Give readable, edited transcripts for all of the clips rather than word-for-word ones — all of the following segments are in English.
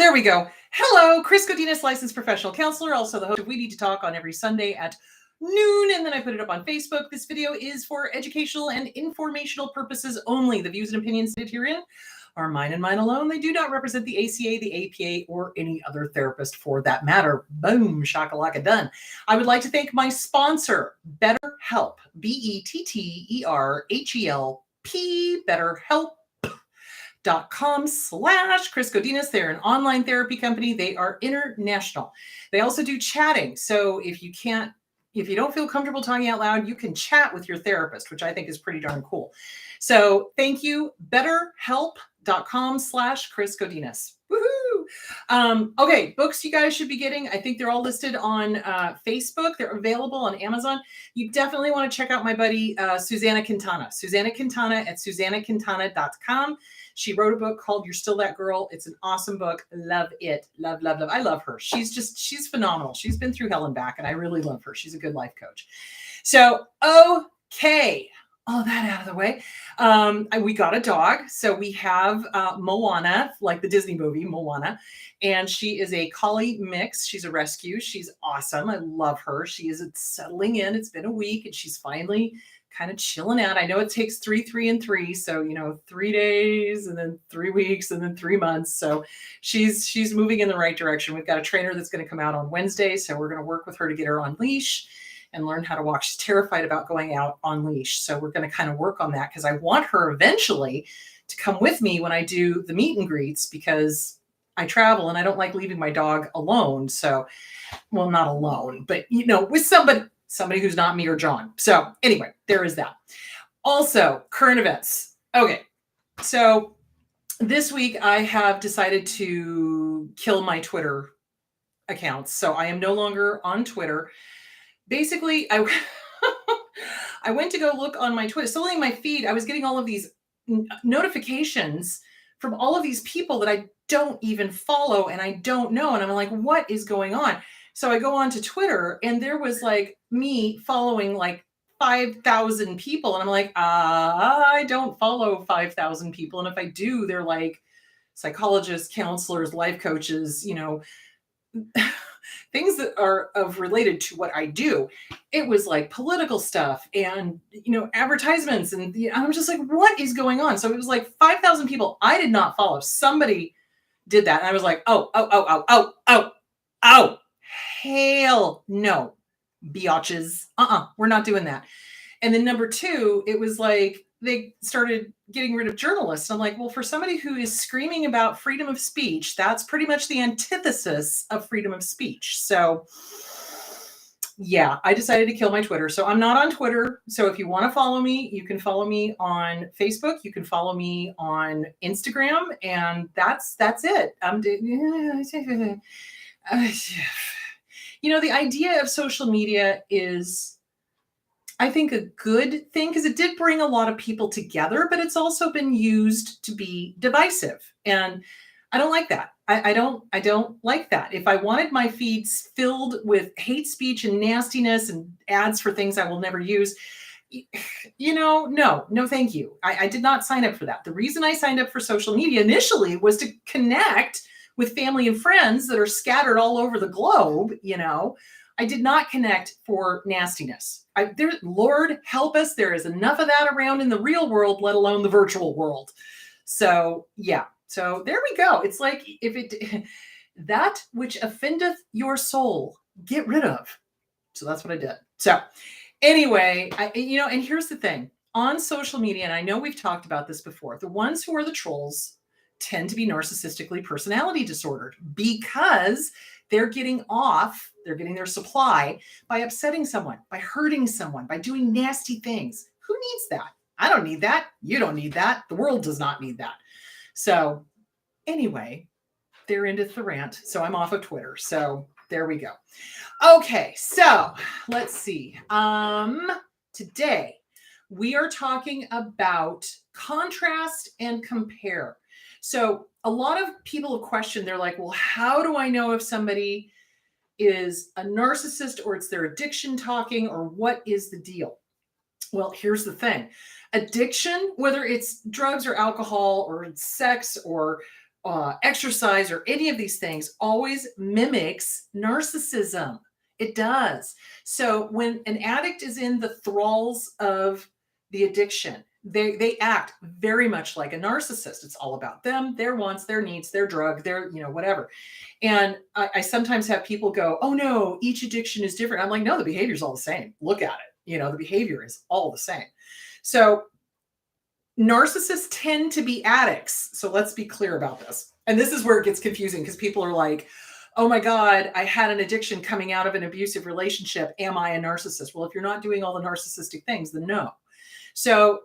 There we go. Hello, Chris Godinez, licensed professional counselor, also the host of We Need to Talk on every Sunday at noon, and then I put it up on Facebook. This video is for educational and informational purposes only. The views and opinions stated herein are mine and mine alone. They do not represent the ACA, the APA, or any other therapist for that matter. Boom, shakalaka done. I would like to thank my sponsor, BetterHelp, BetterHelp, BetterHelp.com/Chris Godinez. They're an online therapy company. They are international. They also do chatting. So if you don't feel comfortable talking out loud, you can chat with your therapist, which I think is pretty darn cool. So thank you, BetterHelp.com/Chris Godinez. Woohoo! Okay, books you guys should be getting. I think they're all listed on Facebook. They're available on Amazon. You definitely want to check out my buddy, Susanna Quintana. Susanna Quintana at SusannaQuintana.com. She wrote a book called You're Still That Girl. It's an awesome book. Love it. Love, love, love. I love her. She's phenomenal. She's been through hell and back, and I really love her. She's a good life coach. So, okay. All that out of the way. We got a dog. So we have Moana, like the Disney movie, Moana. And she is a collie mix. She's a rescue. She's awesome. I love her. She is settling in. It's been a week, and she's finally kind of chilling out. I know it takes 3, 3, and 3. So, 3 days and then 3 weeks and then 3 months. So she's moving in the right direction. We've got a trainer that's going to come out on Wednesday. So we're going to work with her to get her on leash and learn how to walk. She's terrified about going out on leash. So we're going to kind of work on that because I want her eventually to come with me when I do the meet and greets, because I travel and I don't like leaving my dog alone. So, well, not alone, but with somebody who's not me or John. So anyway, there is that. Also, current events. Okay. So this week I have decided to kill my Twitter accounts. So I am no longer on Twitter. Basically, I went to go look on my Twitter. So in my feed, I was getting all of these notifications from all of these people that I don't even follow and I don't know. And I'm like, what is going on? So I go on to Twitter, and there was like me following like 5,000 people. And I'm like, I don't follow 5,000 people. And if I do, they're like psychologists, counselors, life coaches, things that are related to what I do. It was like political stuff and, advertisements. And I'm just like, what is going on? So it was like 5,000 people I did not follow. Somebody did that. And I was like, oh, hell no, biatches. We're not doing that. And then number 2, it was like, they started getting rid of journalists. I'm like, well, for somebody who is screaming about freedom of speech, that's pretty much the antithesis of freedom of speech. So yeah, I decided to kill my Twitter. So I'm not on Twitter. So if you want to follow me, you can follow me on Facebook. You can follow me on Instagram, and that's it. The idea of social media is, I think, a good thing because it did bring a lot of people together, but it's also been used to be divisive. And I don't like that. I don't like that. If I wanted my feeds filled with hate speech and nastiness and ads for things I will never use, no, thank you. I did not sign up for that. The reason I signed up for social media initially was to connect with family and friends that are scattered all over the globe. I did not connect for nastiness. Lord help us, there is enough of that around in the real world, let alone the virtual world. So yeah, so there we go. It's like, that which offendeth your soul, get rid of. So that's what I did. So anyway, and here's the thing on social media, and I know we've talked about this before, the ones who are the trolls tend to be narcissistically personality disordered because they're getting their supply by upsetting someone, by hurting someone, by doing nasty things. Who needs that? I don't need that. You don't need that. The world does not need that. So anyway, they're into the rant. So I'm off of Twitter. So there we go. Okay. So let's see. Today we are talking about contrast and compare. So a lot of people have questioned, they're like, well, how do I know if somebody is a narcissist or it's their addiction talking, or what is the deal? Well, here's the thing. Addiction, whether it's drugs or alcohol or it's sex or exercise or any of these things always mimics narcissism. It does. So when an addict is in the thralls of the addiction, they act very much like a narcissist. It's all about them, their wants, their needs, their drug, their, whatever. And I sometimes have people go, oh no, each addiction is different. I'm like, no, the behavior is all the same. Look at it. The behavior is all the same. So narcissists tend to be addicts. So let's be clear about this. And this is where it gets confusing because people are like, oh my God, I had an addiction coming out of an abusive relationship. Am I a narcissist? Well, if you're not doing all the narcissistic things, then no. So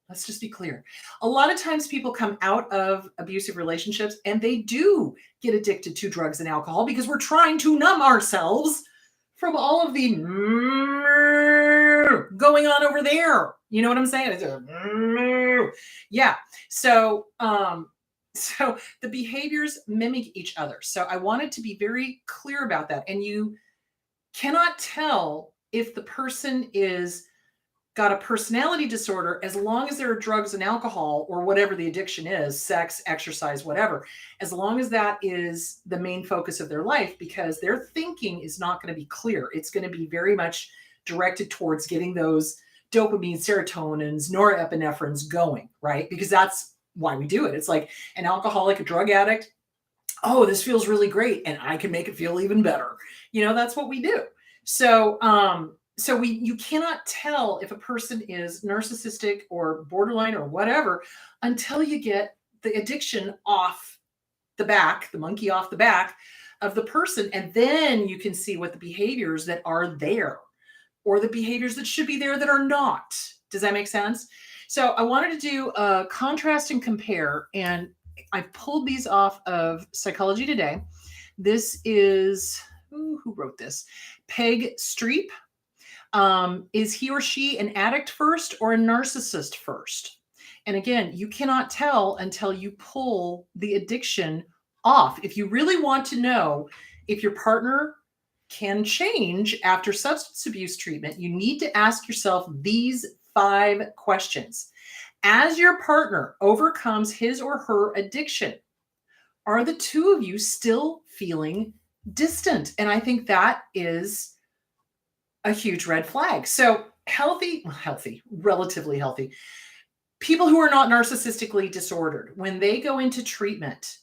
let's just be clear. A lot of times people come out of abusive relationships and they do get addicted to drugs and alcohol because we're trying to numb ourselves from all of the going on over there. You know what I'm saying? It's yeah. So the behaviors mimic each other. So I wanted to be very clear about that. And you cannot tell if the person is got a personality disorder as long as there are drugs and alcohol or whatever the addiction is, sex, exercise, whatever, as long as that is the main focus of their life, because their thinking is not going to be clear. It's going to be very much directed towards getting those dopamine, serotonins, norepinephrines going, right? Because that's why we do it. It's like an alcoholic, a drug addict. Oh, this feels really great. And I can make it feel even better. That's what we do. So, you cannot tell if a person is narcissistic or borderline or whatever until you get the addiction off the back, the monkey off the back of the person. And then you can see what the behaviors that are there or the behaviors that should be there that are not. Does that make sense? So I wanted to do a contrast and compare, and I pulled these off of Psychology Today. This is, who wrote this? Peg Streep. Is he or she an addict first or a narcissist first? And again, you cannot tell until you pull the addiction off. If you really want to know if your partner can change after substance abuse treatment, you need to ask yourself these 5 questions. As your partner overcomes his or her addiction, are the two of you still feeling distant? And I think that is a huge red flag. So relatively healthy people who are not narcissistically disordered, when they go into treatment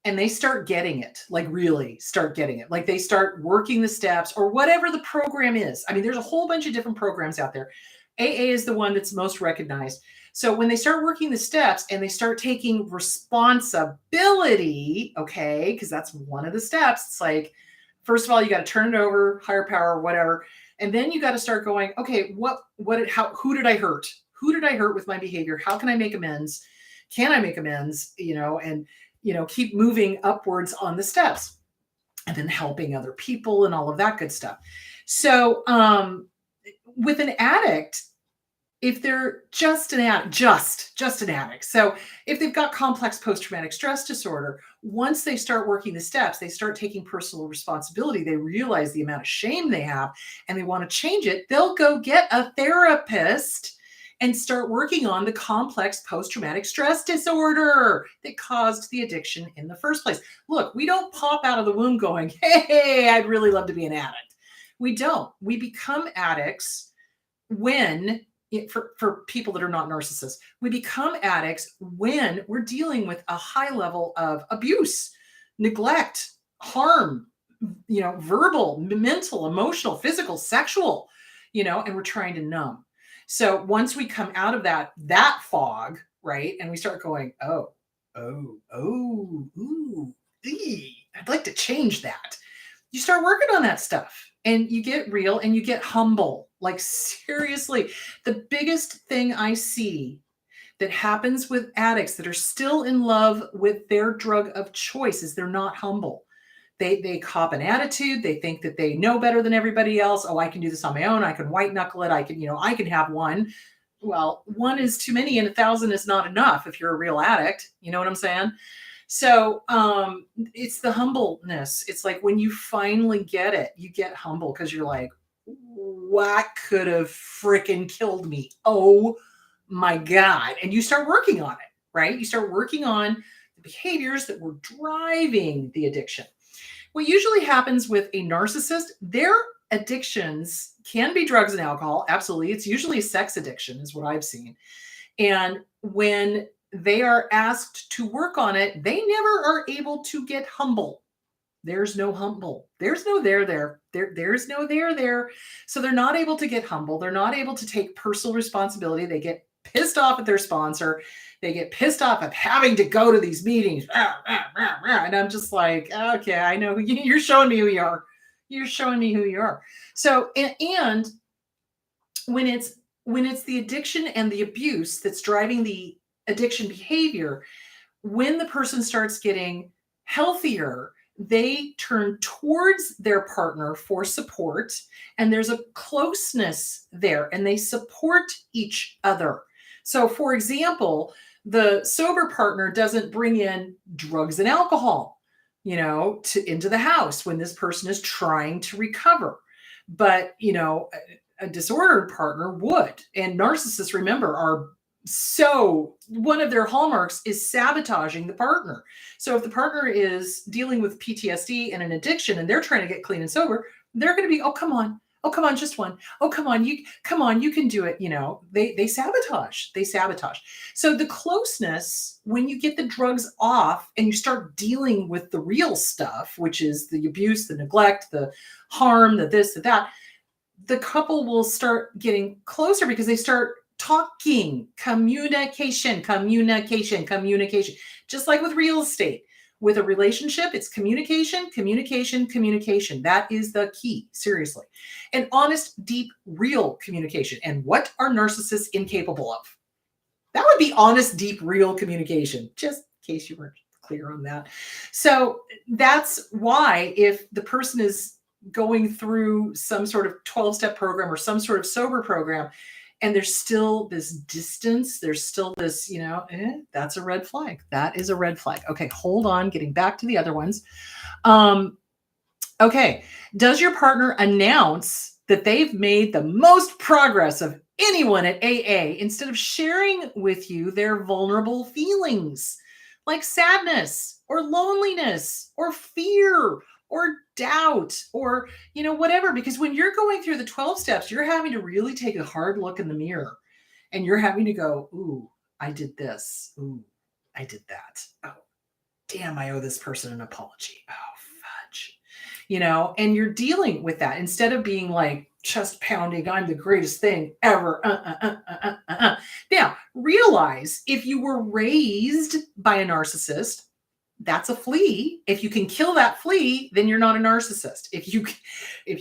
and they start getting it, like really start getting it, like they start working the steps or whatever the program is. I mean, there's a whole bunch of different programs out there. AA is the one that's most recognized. So when they start working the steps and they start taking responsibility, okay, because that's one of the steps. It's like, first of all, you got to turn it over, higher power, whatever. And then you got to start going, okay, who did I hurt? Who did I hurt with my behavior? How can I make amends? Can I make amends? And keep moving upwards on the steps and then helping other people and all of that good stuff. So with an addict, if they're just an addict, just an addict. So if they've got complex post-traumatic stress disorder, once they start working the steps, they start taking personal responsibility. They realize the amount of shame they have and they want to change it. They'll go get a therapist and start working on the complex post-traumatic stress disorder that caused the addiction in the first place. Look, we don't pop out of the womb going, hey, I'd really love to be an addict. We don't. We become addicts when, for people that are not narcissists, we become addicts when we're dealing with a high level of abuse, neglect, harm, verbal, mental, emotional, physical, sexual, and we're trying to numb. So once we come out of that fog, right, and we start going, ooh, I'd like to change that. You start working on that stuff and you get real and you get humble. Like seriously, the biggest thing I see that happens with addicts that are still in love with their drug of choice is they're not humble. They cop an attitude. They think that they know better than everybody else. Oh, I can do this on my own. I can white knuckle it. I can have one. Well, one is too many and 1,000 is not enough if you're a real addict. You know what I'm saying? So it's the humbleness. It's like when you finally get it, you get humble because you're like, what could have freaking killed me? Oh my God. And you start working on it, right? You start working on the behaviors that were driving the addiction. What usually happens with a narcissist, their addictions can be drugs and alcohol. Absolutely. It's usually sex addiction is what I've seen. And when they are asked to work on it, they never are able to get humble. There's no humble. There's no there. There's no there. So they're not able to get humble. They're not able to take personal responsibility. They get pissed off at their sponsor. They get pissed off at having to go to these meetings. And I'm just like, okay, I know you're showing me who you are. You're showing me who you are. So, and when it's the addiction and the abuse that's driving the addiction behavior, when the person starts getting healthier, they turn towards their partner for support, and there's a closeness there, and they support each other. So, for example, the sober partner doesn't bring in drugs and alcohol, into the house when this person is trying to recover. But, a disordered partner would. And narcissists, remember, one of their hallmarks is sabotaging the partner. So if the partner is dealing with PTSD and an addiction and they're trying to get clean and sober, they're going to be, oh, come on, just one. Oh, come on, you can do it. They sabotage. So the closeness, when you get the drugs off and you start dealing with the real stuff, which is the abuse, the neglect, the harm, the this, the that, the couple will start getting closer because they start talking, communication. Just like with real estate. With a relationship, it's communication. That is the key, seriously. And honest, deep, real communication. And what are narcissists incapable of? That would be honest, deep, real communication, just in case you weren't clear on that. So that's why if the person is going through some sort of 12-step program or some sort of sober program, and there's still this distance, there's still this, that's a red flag. That is a red flag. Okay, hold on, getting back to the other ones. Okay, does your partner announce that they've made the most progress of anyone at AA instead of sharing with you their vulnerable feelings like sadness or loneliness or fear or doubt or, whatever? Because when you're going through the 12 steps, you're having to really take a hard look in the mirror and you're having to go, ooh, I did this. Ooh, I did that. Oh, damn, I owe this person an apology. Oh, fudge. And you're dealing with that instead of being like chest pounding, I'm the greatest thing ever. Now, realize if you were raised by a narcissist, that's a flea. If you can kill that flea, then you're not a narcissist. If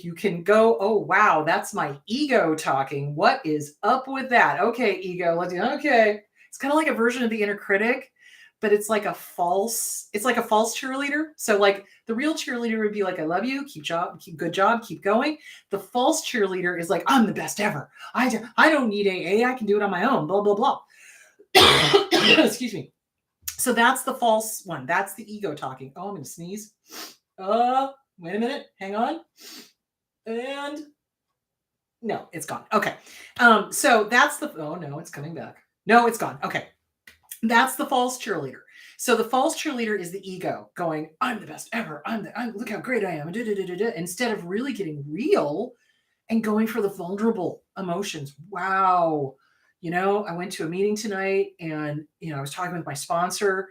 you can go, oh, wow, that's my ego talking. What is up with that? Okay, ego, okay. It's kind of like a version of the inner critic, but it's like a false cheerleader. So like the real cheerleader would be like, I love you, good job, keep going. The false cheerleader is like, I'm the best ever. I don't need AA. I can do it on my own, blah, blah, blah. Excuse me. So that's the false one. That's the ego talking. Oh, I'm going to sneeze. Wait a minute. Hang on. And no, it's gone. Okay. So that's oh no, it's coming back. No, it's gone. Okay. That's the false cheerleader. So the false cheerleader is the ego going, I'm the best ever. Look how great I am. Instead of really getting real and going for the vulnerable emotions. Wow. I went to a meeting tonight and, I was talking with my sponsor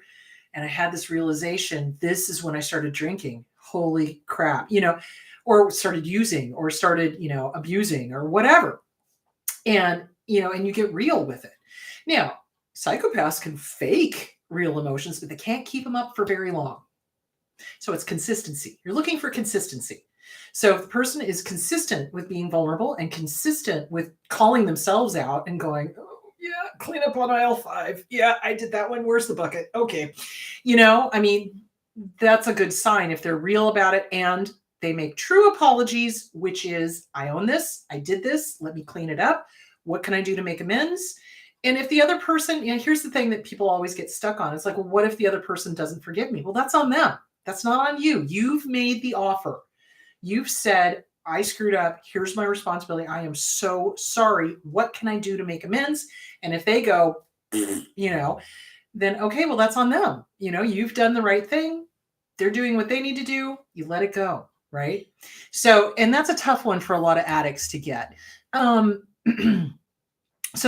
and I had this realization. This is when I started drinking. Holy crap, or started using or started, abusing or whatever. And, and you get real with it. Now, psychopaths can fake real emotions, but they can't keep them up for very long. So it's consistency. You're looking for consistency. So if the person is consistent with being vulnerable and consistent with calling themselves out and going, oh, yeah, clean up on aisle 5. Yeah, I did that one. Where's the bucket? Okay. That's a good sign if they're real about it and they make true apologies, which is, I own this. I did this. Let me clean it up. What can I do to make amends? And if the other person, here's the thing that people always get stuck on. It's like, well, what if the other person doesn't forgive me? Well, that's on them. That's not on you. You've made the offer. You've said, I screwed up. Here's my responsibility. I am so sorry. What can I do to make amends? And if they go, then okay, well, that's on them. You've done the right thing. They're doing what they need to do. You let it go, right? So, and that's a tough one for a lot of addicts to get. So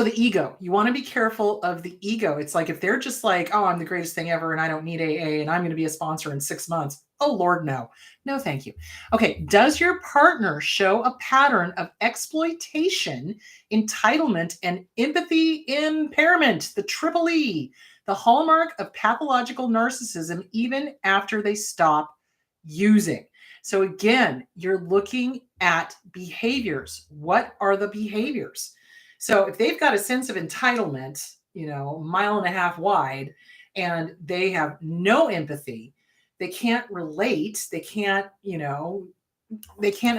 the ego, you want to be careful of the ego. It's like if they're just like, oh, I'm the greatest thing ever and I don't need AA and I'm going to be a sponsor in 6 months. Oh, Lord, no. No, thank you. Okay. Does your partner show a pattern of exploitation, entitlement, and empathy impairment? The triple E, the hallmark of pathological narcissism, even after they stop using. So again, you're looking at behaviors. What are the behaviors? So if they've got a sense of entitlement, a mile and a half wide, and they have no empathy, they can't relate, they can't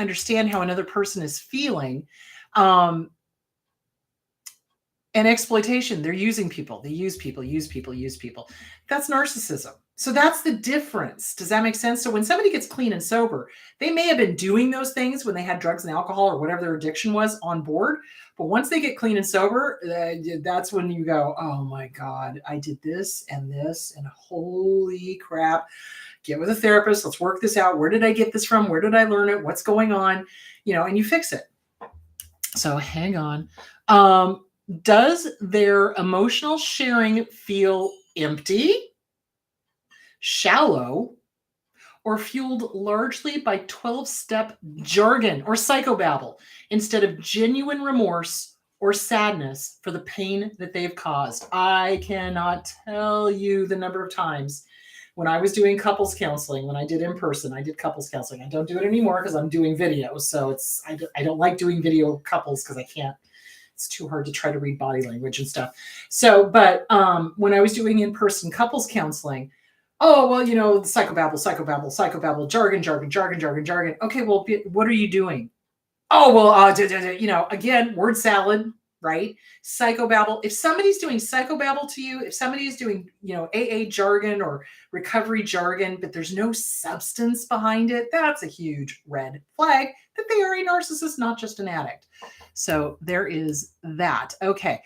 understand how another person is feeling. And exploitation, they're using people. They use people. That's narcissism. So that's the difference. Does that make sense? So when somebody gets clean and sober, they may have been doing those things when they had drugs and alcohol or whatever their addiction was on board. But once they get clean and sober, that's when you go, oh my God, I did this, and holy crap. Get with a therapist. Let's work this out. Where did I get this from? Where did I learn it? What's going on? And you fix it. So hang on. Does their emotional sharing feel empty, shallow, or fueled largely by 12-step jargon or psychobabble instead of genuine remorse or sadness for the pain that they've caused? I cannot tell you the number of times when I was doing couples counseling, when I did in person, I did couples counseling. I don't do it anymore because I'm doing videos. So I don't like doing video couples because I can't. It's too hard to try to read body language and stuff. So, but when I was doing in-person couples counseling, oh, well, psychobabble, jargon. Okay, well, what are you doing? Oh, well, again, word salad, right? Psychobabble. If somebody's doing psychobabble to you, if somebody is doing, AA jargon or recovery jargon, but there's no substance behind it, that's a huge red flag that they are a narcissist, not just an addict. So there is that. Okay.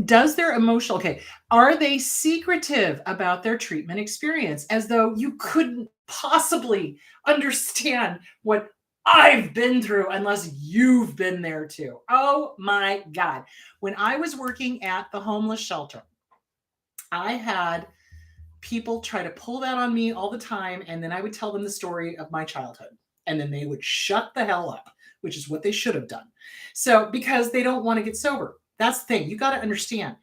Does their emotional, are they secretive about their treatment experience, as though you couldn't possibly understand what I've been through unless you've been there too? Oh my God. When I was working at the homeless shelter, I had people try to pull that on me all the time. And then I would tell them the story of my childhood. And then they would shut the hell up, which is what they should have done. So, because they don't want to get sober. That's the thing. You got to understand.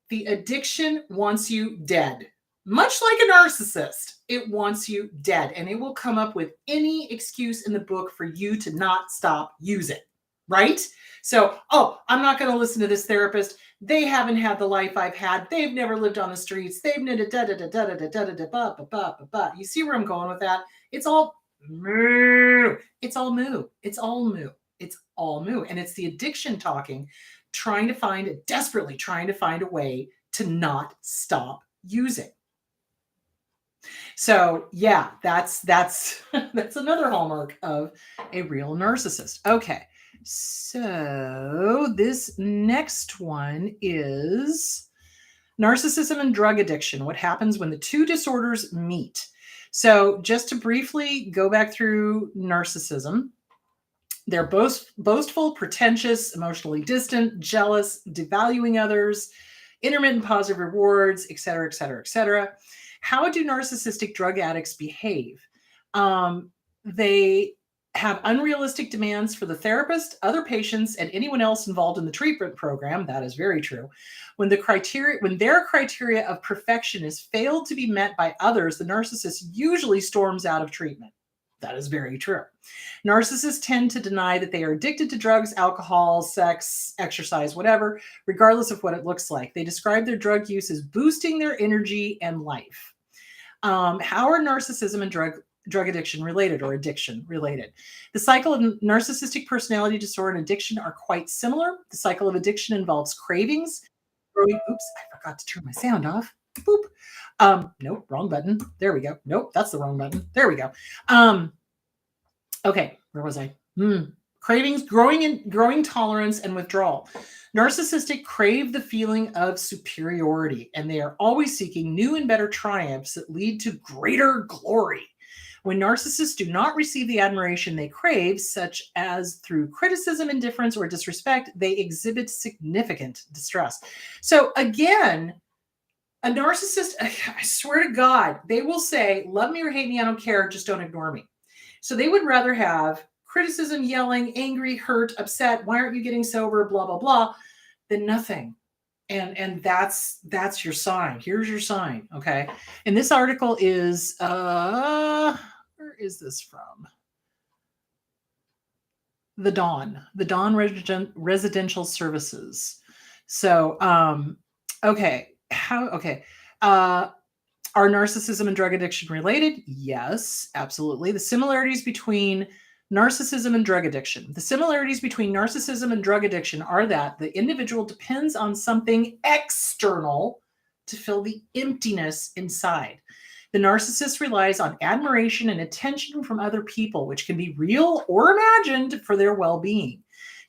The addiction wants you dead. Much like a narcissist, it wants you dead. And it will come up with any excuse in the book for you to not stop using. Right? So, oh, I'm not going to listen to this therapist. They haven't had the life I've had. They've never lived on the streets. They've You see where I'm going with that? It's all moo. It's all moo. It's all moo. It's all moo. And it's the addiction talking, desperately trying to find a way to not stop using. So yeah, that's another hallmark of a real narcissist. Okay. So this next one is narcissism and drug addiction. What happens when the two disorders meet? So just to briefly go back through narcissism, they're boastful, pretentious, emotionally distant, jealous, devaluing others, intermittent positive rewards, et cetera, et cetera, et cetera. How do narcissistic drug addicts behave? They have unrealistic demands for the therapist, other patients, and anyone else involved in the treatment program. That is very true. When their criteria of perfection is failed to be met by others, the narcissist usually storms out of treatment. That is very true. Narcissists tend to deny that they are addicted to drugs, alcohol, sex, exercise, whatever, regardless of what it looks like. They describe their drug use as boosting their energy and life. How are narcissism and drug addiction related, or addiction related? The cycle of narcissistic personality disorder and addiction are quite similar. The cycle of addiction involves cravings. Oops, I forgot to turn my sound off. Boop. Nope, wrong button. There we go. Nope, that's the wrong button. There we go. Okay, where was I? Cravings, growing tolerance and withdrawal. Narcissistic crave the feeling of superiority, and they are always seeking new and better triumphs that lead to greater glory. When narcissists do not receive the admiration they crave, such as through criticism, indifference, or disrespect, they exhibit significant distress. So again, a narcissist, I swear to God, they will say, love me or hate me, I don't care, just don't ignore me. So they would rather have criticism, yelling, angry, hurt, upset, why aren't you getting sober, blah, blah, blah, than nothing. And that's your sign. Here's your sign, okay? And this article is, where is this from? The Dawn Residential Services. So, okay. Are narcissism and drug addiction related? Yes, absolutely. The similarities between narcissism and drug addiction. The similarities between narcissism and drug addiction are that the individual depends on something external to fill the emptiness inside. The narcissist relies on admiration and attention from other people, which can be real or imagined, for their well-being.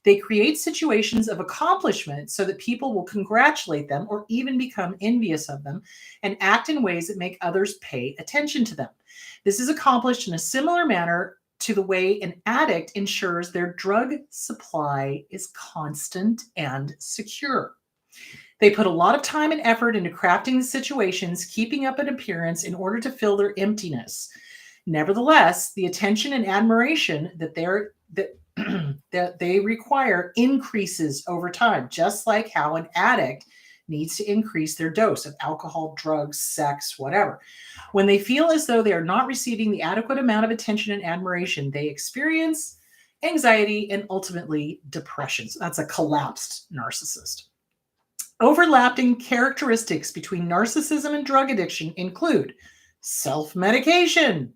They create situations of accomplishment so that people will congratulate them or even become envious of them and act in ways that make others pay attention to them. This is accomplished in a similar manner to the way an addict ensures their drug supply is constant and secure. They put a lot of time and effort into crafting the situations, keeping up an appearance in order to fill their emptiness. Nevertheless, the attention and admiration that they require increases over time, just like how an addict needs to increase their dose of alcohol, drugs, sex, whatever. When they feel as though they are not receiving the adequate amount of attention and admiration, they experience anxiety and ultimately depression. So that's a collapsed narcissist. Overlapping characteristics between narcissism and drug addiction include self-medication,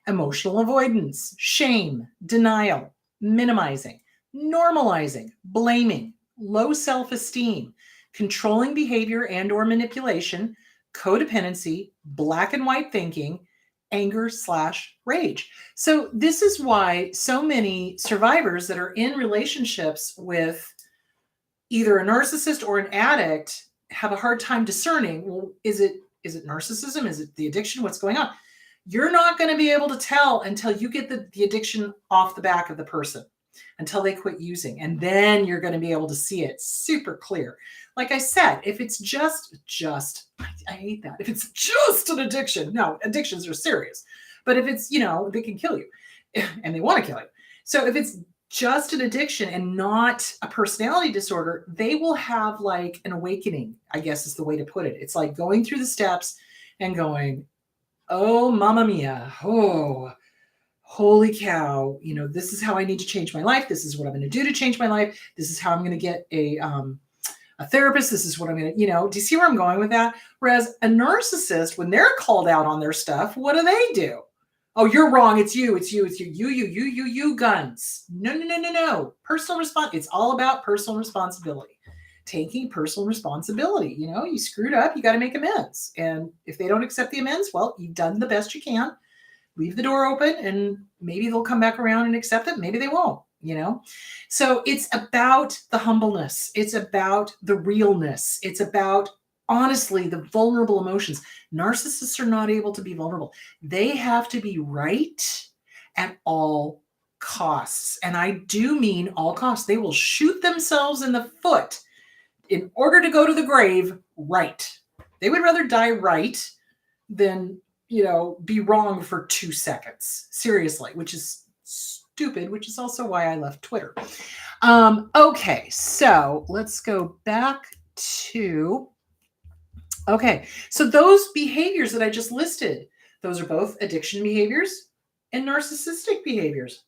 emotional avoidance, shame, denial, minimizing, normalizing, blaming, low self-esteem, controlling behavior and or manipulation, codependency, black and white thinking, anger/rage. So this is why so many survivors that are in relationships with either a narcissist or an addict have a hard time discerning, well, is it narcissism? Is it the addiction? What's going on? You're not going to be able to tell until you get the addiction off the back of the person, until they quit using. And then you're going to be able to see it super clear. Like I said, if it's just, I hate that. If it's just an addiction, no, addictions are serious. But if it's, they can kill you and they want to kill you. So if it's just an addiction and not a personality disorder, they will have like an awakening, I guess is the way to put it. It's like going through the steps and going, oh, mamma mia. Oh, holy cow. This is how I need to change my life. This is what I'm going to do to change my life. This is how I'm going to get a therapist. This is what I'm going to, do you see where I'm going with that? Whereas a narcissist, when they're called out on their stuff, what do? Oh, you're wrong. It's you. You guns. No. Personal response. It's all about personal responsibility. Taking personal responsibility. You screwed up. You got to make amends. And if they don't accept the amends, well, you've done the best you can. Leave the door open and maybe they'll come back around and accept it. Maybe they won't, So it's about the humbleness. It's about the realness. It's about, honestly, the vulnerable emotions. Narcissists are not able to be vulnerable. They have to be right at all costs. And I do mean all costs. They will shoot themselves in the foot in order to go to the grave right. They would rather die right than, be wrong for 2 seconds. Seriously, which is stupid, which is also why I left Twitter. Okay, so let's go back to... Okay, so those behaviors that I just listed, those are both addiction behaviors and narcissistic behaviors.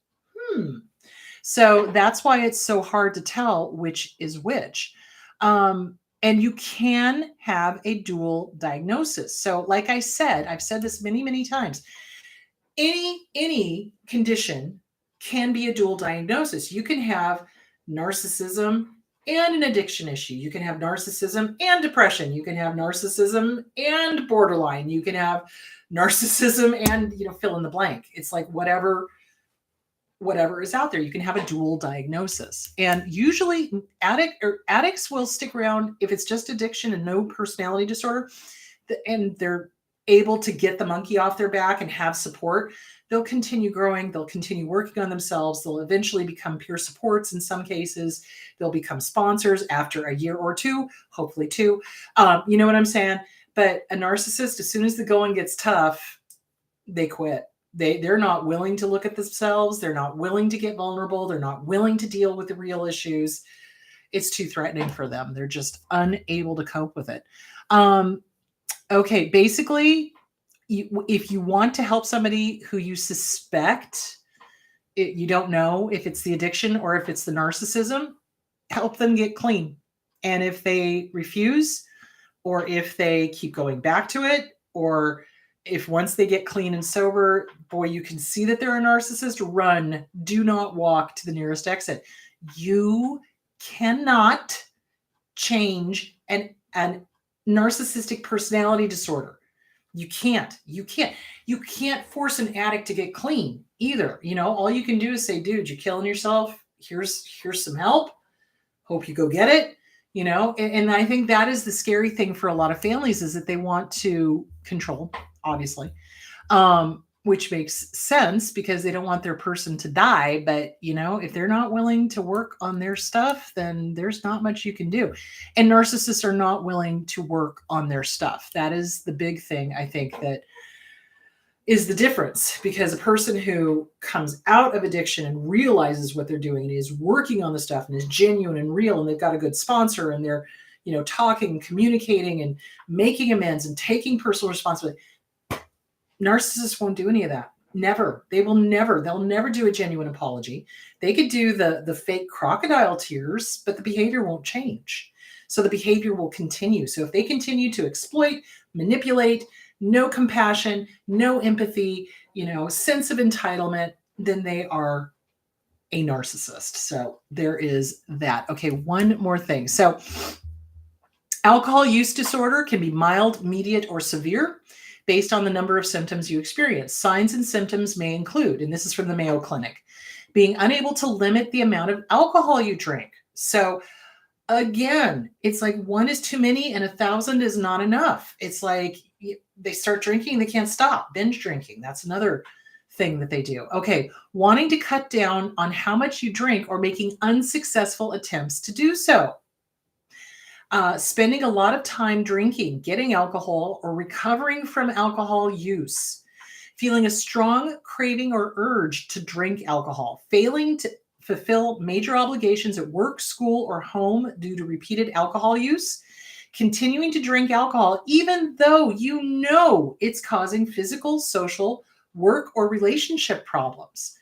So that's why it's so hard to tell which is which. And you can have a dual diagnosis. So like I said, I've said this many, many times, any condition can be a dual diagnosis. You can have narcissism and an addiction issue. You can have narcissism and depression. You can have narcissism and borderline. You can have narcissism and, fill in the blank. It's like whatever whatever is out there. You can have a dual diagnosis. And usually addicts will stick around if it's just addiction and no personality disorder, and they're able to get the monkey off their back and have support. They'll continue growing. They'll continue working on themselves. They'll eventually become peer supports in some cases. They'll become sponsors after a year or two, hopefully two. You know what I'm saying? But a narcissist, as soon as the going gets tough, they quit. They're not willing to look at themselves. They're not willing to get vulnerable. They're not willing to deal with the real issues. It's too threatening for them. They're just unable to cope with it. Okay, basically, if you want to help somebody who you suspect, you don't know if it's the addiction or if it's the narcissism, help them get clean. And if they refuse, or if they keep going back to it, or if once they get clean and sober, boy, you can see that they're a narcissist, run. Do not walk to the nearest exit. You cannot change an narcissistic personality disorder. You can't force an addict to get clean either. You know, all you can do is say, dude, you're killing yourself. Here's some help. Hope you go get it. You know, and I think that is the scary thing for a lot of families, is that they want to control, obviously, which makes sense because they don't want their person to die. But, you know, if they're not willing to work on their stuff, then there's not much you can do. And narcissists are not willing to work on their stuff. That is the big thing, I think, that is the difference, because a person who comes out of addiction and realizes what they're doing and is working on the stuff and is genuine and real, and they've got a good sponsor and they're, you know, talking, communicating and making amends and taking personal responsibility. Narcissists won't do any of that. Never. They'll never do a genuine apology. They could do the fake crocodile tears, but the behavior won't change. So the behavior will continue. So if they continue to exploit, manipulate, no compassion, no empathy, you know, sense of entitlement, then they are a narcissist. So there is that. Okay, one more thing. So alcohol use disorder can be mild, mediate, or severe based on the number of symptoms you experience. Signs and symptoms may include, and this is from the Mayo Clinic, being unable to limit the amount of alcohol you drink. So again, it's like 1 is too many and 1,000 is not enough. It's like they start drinking, they can't stop. Binge drinking, that's another thing that they do. Okay, wanting to cut down on how much you drink or making unsuccessful attempts to do so. Spending a lot of time drinking, getting alcohol, or recovering from alcohol use. Feeling a strong craving or urge to drink alcohol. Failing to fulfill major obligations at work, school, or home due to repeated alcohol use. Continuing to drink alcohol even though you know it's causing physical, social, work, or relationship problems.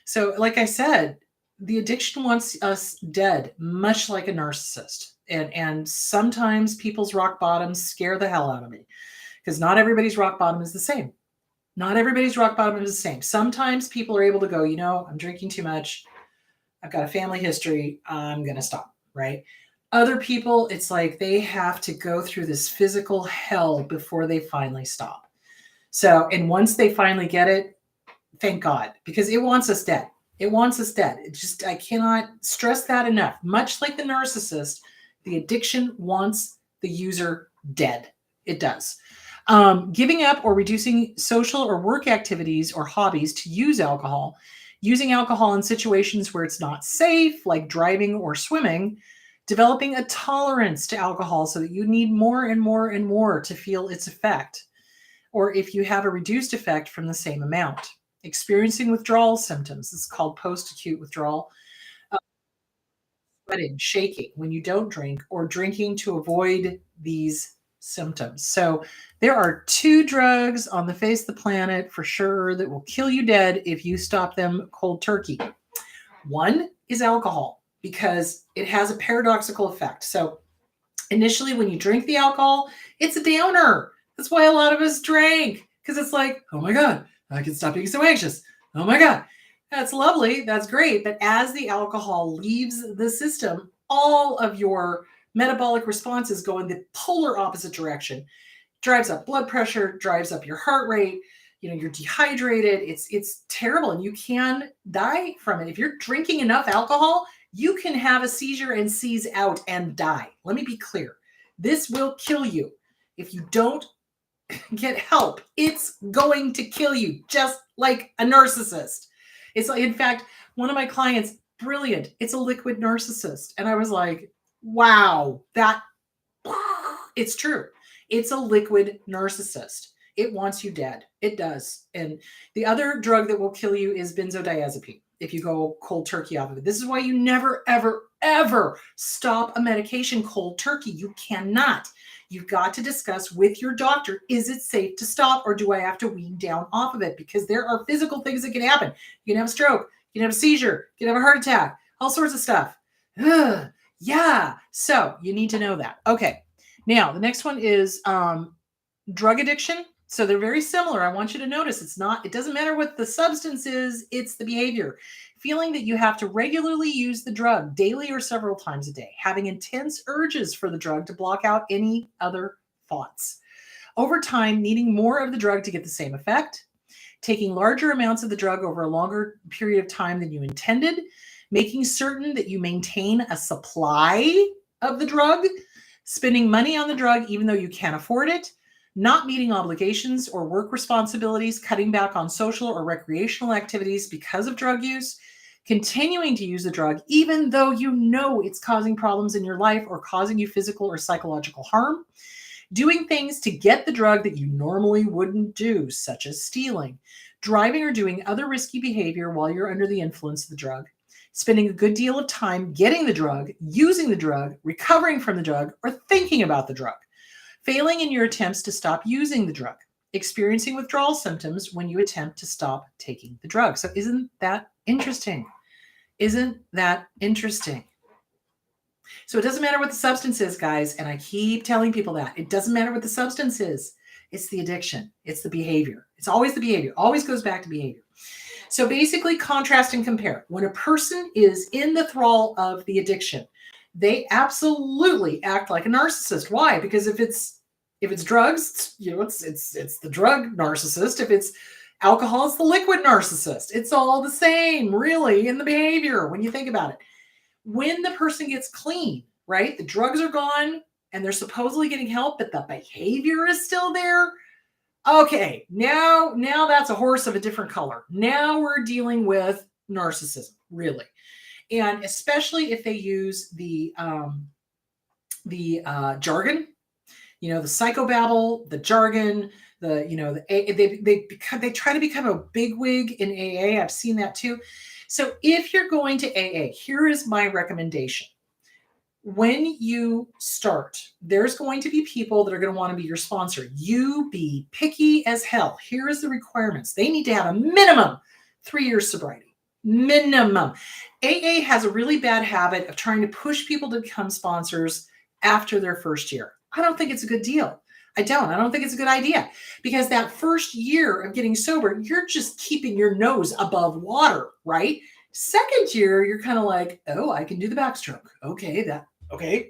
So like I said, the addiction wants us dead, much like a narcissist. And sometimes people's rock bottoms scare the hell out of me, because not everybody's rock bottom is the same. Not everybody's rock bottom is the same. Sometimes people are able to go, you know, I'm drinking too much. I've got a family history. I'm going to stop, right? Other people, it's like they have to go through this physical hell before they finally stop. So, and once they finally get it, thank God, because it wants us dead. It wants us dead. It just, I cannot stress that enough. Much like the narcissist, the addiction wants the user dead. It does. Giving up or reducing social or work activities or hobbies to use alcohol. Using alcohol in situations where it's not safe, like driving or swimming. Developing a tolerance to alcohol so that you need more and more and more to feel its effect. Or if you have a reduced effect from the same amount. Experiencing withdrawal symptoms. This is called post-acute withdrawal. Sweating, shaking when you don't drink, or drinking to avoid these symptoms. So there are 2 drugs on the face of the planet for sure that will kill you dead if you stop them cold turkey. One is alcohol, because it has a paradoxical effect. So initially when you drink the alcohol, it's a downer. That's why a lot of us drank, because it's like, oh my God, I can stop being so anxious. Oh my God, that's lovely. That's great. But as the alcohol leaves the system, all of your metabolic responses go in the polar opposite direction. Drives up blood pressure, drives up your heart rate, you're dehydrated. It's terrible, and you can die from it. If you're drinking enough alcohol, you can have a seizure and seize out and die. Let me be clear. This will kill you. If you don't get help, it's going to kill you, just like a narcissist. It's like, in fact, one of my clients, brilliant, it's a liquid narcissist. And I was like, wow, it's true. It's a liquid narcissist. It wants you dead. It does. And the other drug that will kill you is benzodiazepine if you go cold turkey off of it. This is why you never, ever, ever stop a medication cold turkey. You cannot. You've got to discuss with your doctor, is it safe to stop, or do I have to wean down off of it? Because there are physical things that can happen. You can have a stroke, you can have a seizure, you can have a heart attack, all sorts of stuff. Ugh, yeah. So you need to know that. Okay. Now, the next one is drug addiction. So they're very similar. I want you to notice it doesn't matter what the substance is, it's the behavior. Feeling that you have to regularly use the drug daily or several times a day, having intense urges for the drug to block out any other thoughts. Over time, needing more of the drug to get the same effect, taking larger amounts of the drug over a longer period of time than you intended, making certain that you maintain a supply of the drug, spending money on the drug even though you can't afford it, not meeting obligations or work responsibilities, cutting back on social or recreational activities because of drug use, continuing to use the drug even though you know it's causing problems in your life or causing you physical or psychological harm, doing things to get the drug that you normally wouldn't do, such as stealing, driving or doing other risky behavior while you're under the influence of the drug, spending a good deal of time getting the drug, using the drug, recovering from the drug, or thinking about the drug, failing in your attempts to stop using the drug, experiencing withdrawal symptoms when you attempt to stop taking the drug. So isn't that interesting? Isn't that interesting? So it doesn't matter what the substance is, guys, and I keep telling people that. It doesn't matter what the substance is. It's the addiction. It's the behavior. It's always the behavior. Always goes back to behavior. So basically, contrast and compare. When a person is in the thrall of the addiction, they absolutely act like a narcissist. Why? Because if it's drugs, it's the drug narcissist. If it's alcohol, it's the liquid narcissist. It's all the same, really, in the behavior when you think about it. When the person gets clean, right? The drugs are gone and they're supposedly getting help, but the behavior is still there. Okay, now that's a horse of a different color. Now we're dealing with narcissism, really. And especially if they use the jargon, the psychobabble, the jargon, they try to become a bigwig in AA. I've seen that too. So if you're going to AA, here is my recommendation. When you start, there's going to be people that are going to want to be your sponsor. You be picky as hell. Here is the requirements. They need to have a minimum 3 years sobriety. Minimum. AA has a really bad habit of trying to push people to become sponsors after their first year. I don't think it's a good deal. I don't think it's a good idea, because that first year of getting sober, you're just keeping your nose above water, right? Second year, you're kind of like, oh, I can do the backstroke. Okay,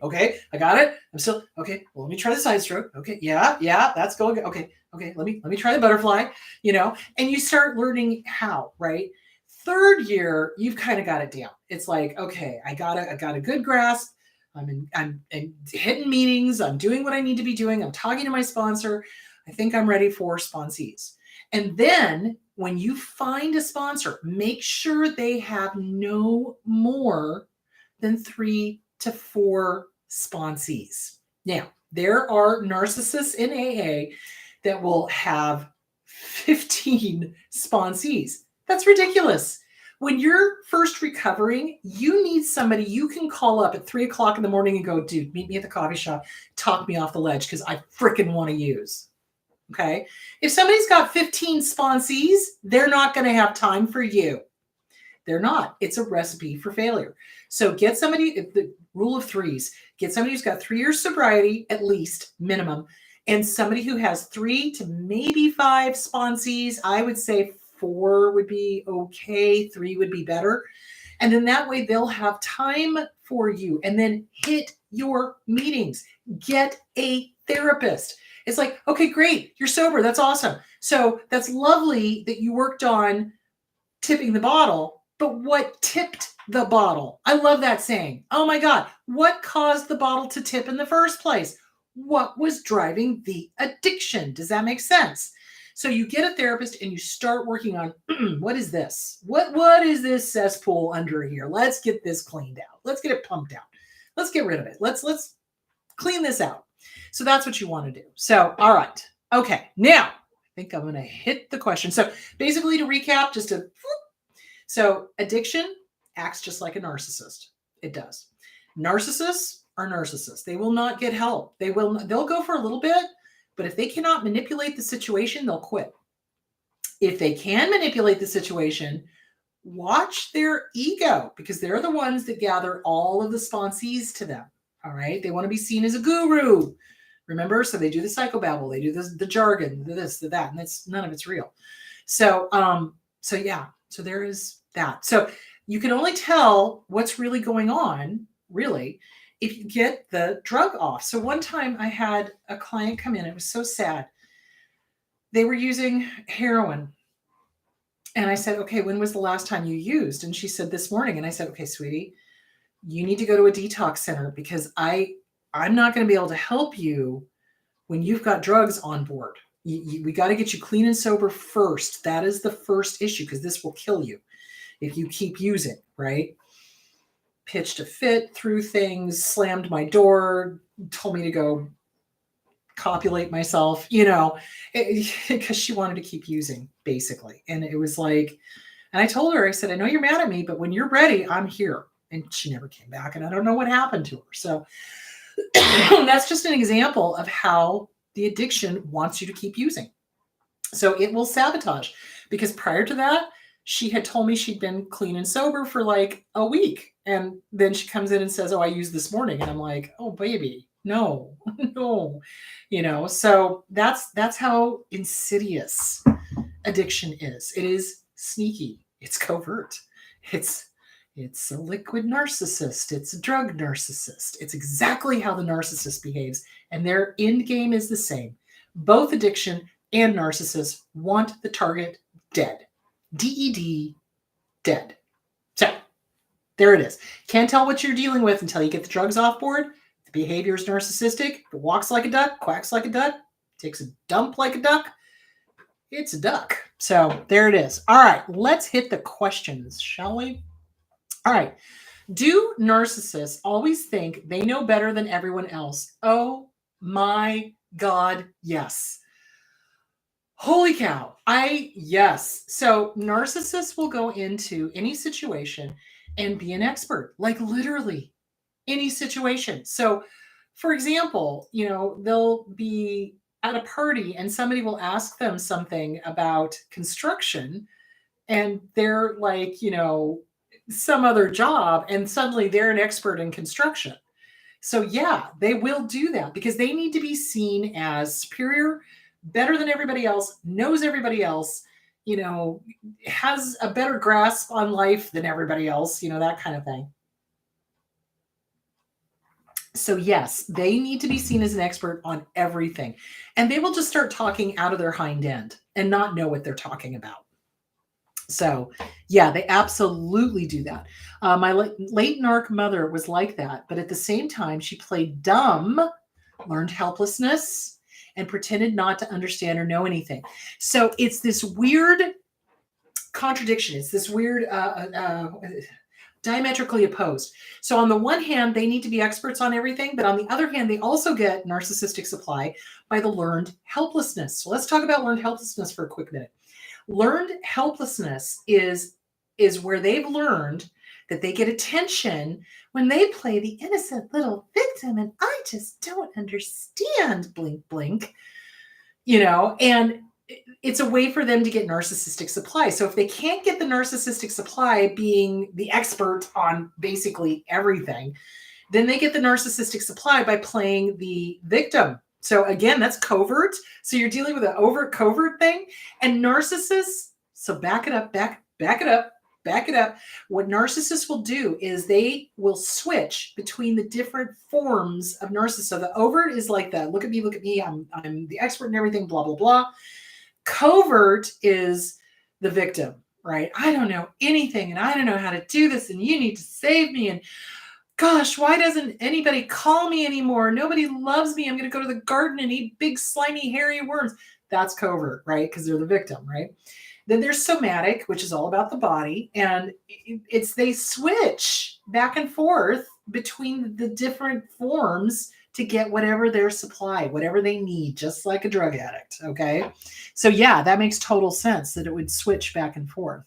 I got it. I'm still, okay, well, let me try the side stroke. Okay, yeah, that's going. Okay, let me try the butterfly, and you start learning how, right? Third year, you've kind of got it down. It's like, okay, I got a good grasp. I'm hitting meetings. I'm doing what I need to be doing. I'm talking to my sponsor. I think I'm ready for sponsees. And then when you find a sponsor, make sure they have no more than 3 to 4 sponsees. Now, there are narcissists in AA that will have 15 sponsees. That's ridiculous. When you're first recovering, you need somebody you can call up at 3 o'clock in the morning and go, dude, meet me at the coffee shop, talk me off the ledge because I freaking want to use. Okay. If somebody's got 15 sponsees, they're not going to have time for you. They're not. It's a recipe for failure. So get somebody, the rule of threes, get somebody who's got 3 years sobriety, at least minimum, and somebody who has 3 to maybe 5 sponsees. I would say 4 would be okay. 3 would be better. And then that way they'll have time for you. And then hit your meetings. Get a therapist. It's like, okay, great. You're sober. That's awesome. So that's lovely that you worked on tipping the bottle, but what tipped the bottle? I love that saying. Oh my God. What caused the bottle to tip in the first place? What was driving the addiction? Does that make sense? So you get a therapist and you start working on what is this? What is this cesspool under here? Let's get this cleaned out. Let's get it pumped out. Let's get rid of it. Let's clean this out. So that's what you want to do. So, all right. Okay. Now, I think I'm going to hit the question. So basically to recap, so addiction acts just like a narcissist. It does. Narcissists are narcissists. They will not get help. They'll go for a little bit, but if they cannot manipulate the situation, they'll quit. If they can manipulate the situation, watch their ego, because they're the ones that gather all of the sponsees to them. All right. They want to be seen as a guru. Remember? So they do the psychobabble, they do the jargon, this, that, and none of it's real. So yeah. So there is that. So you can only tell what's really going on, really, if you get the drug off. So one time I had a client come in. It was so sad. They were using heroin. And I said, okay, when was the last time you used? And she said, this morning. And I said, okay, sweetie, you need to go to a detox center, because I'm not going to be able to help you when you've got drugs on board. We got to get you clean and sober first. That is the first issue, because this will kill you if you keep using, right? Pitched a fit, threw things, slammed my door, told me to go copulate myself, because she wanted to keep using, basically. And it was like, and I told her, I said, I know you're mad at me, but when you're ready, I'm here. And she never came back, and I don't know what happened to her. So that's just an example of how the addiction wants you to keep using. So it will sabotage, because prior to that, she had told me she'd been clean and sober for like a week. And then she comes in and says, oh, I used this morning. And I'm like, oh, baby, no, so that's how insidious addiction is. It is sneaky. It's covert. It's a liquid narcissist. It's a drug narcissist. It's exactly how the narcissist behaves. And their end game is the same. Both addiction and narcissists want the target dead. DED, dead. So there it is. Can't tell what you're dealing with until you get the drugs off board. The behavior is narcissistic. It walks like a duck, quacks like a duck, takes a dump like a duck. It's a duck. So there it is. All right, let's hit the questions, shall we? All right. Do narcissists always think they know better than everyone else? Oh my God, yes. Holy cow. Yes. So narcissists will go into any situation and be an expert, like literally any situation. So for example, they'll be at a party and somebody will ask them something about construction, and they're like, some other job, and suddenly they're an expert in construction. So yeah, they will do that because they need to be seen as superior, better than everybody else, knows everybody else, has a better grasp on life than everybody else, that kind of thing. So yes, they need to be seen as an expert on everything. And they will just start talking out of their hind end and not know what they're talking about. So yeah, they absolutely do that. My late narc mother was like that, but at the same time, she played dumb, learned helplessness, and pretended not to understand or know anything. So it's this weird contradiction. It's this weird diametrically opposed. So on the one hand, they need to be experts on everything, but on the other hand, they also get narcissistic supply by the learned helplessness. So let's talk about learned helplessness for a quick minute. Learned helplessness is where they've learned that they get attention when they play the innocent little victim, and I just don't understand, blink, blink, and it's a way for them to get narcissistic supply. So if they can't get the narcissistic supply, being the expert on basically everything, then they get the narcissistic supply by playing the victim. So again, that's covert. So you're dealing with an overt covert thing, and narcissists. So back it up, back back it up. What narcissists will do is they will switch between the different forms of narcissism. So the overt is like the look at me, I'm the expert in everything, blah, blah, blah. Covert is the victim, right? I don't know anything and I don't know how to do this and you need to save me. And gosh, why doesn't anybody call me anymore? Nobody loves me. I'm going to go to the garden and eat big, slimy, hairy worms. That's covert, right? Because they're the victim, right? Then there's somatic, which is all about the body. And they switch back and forth between the different forms to get whatever their supply, whatever they need, just like a drug addict, okay? So yeah, that makes total sense that it would switch back and forth.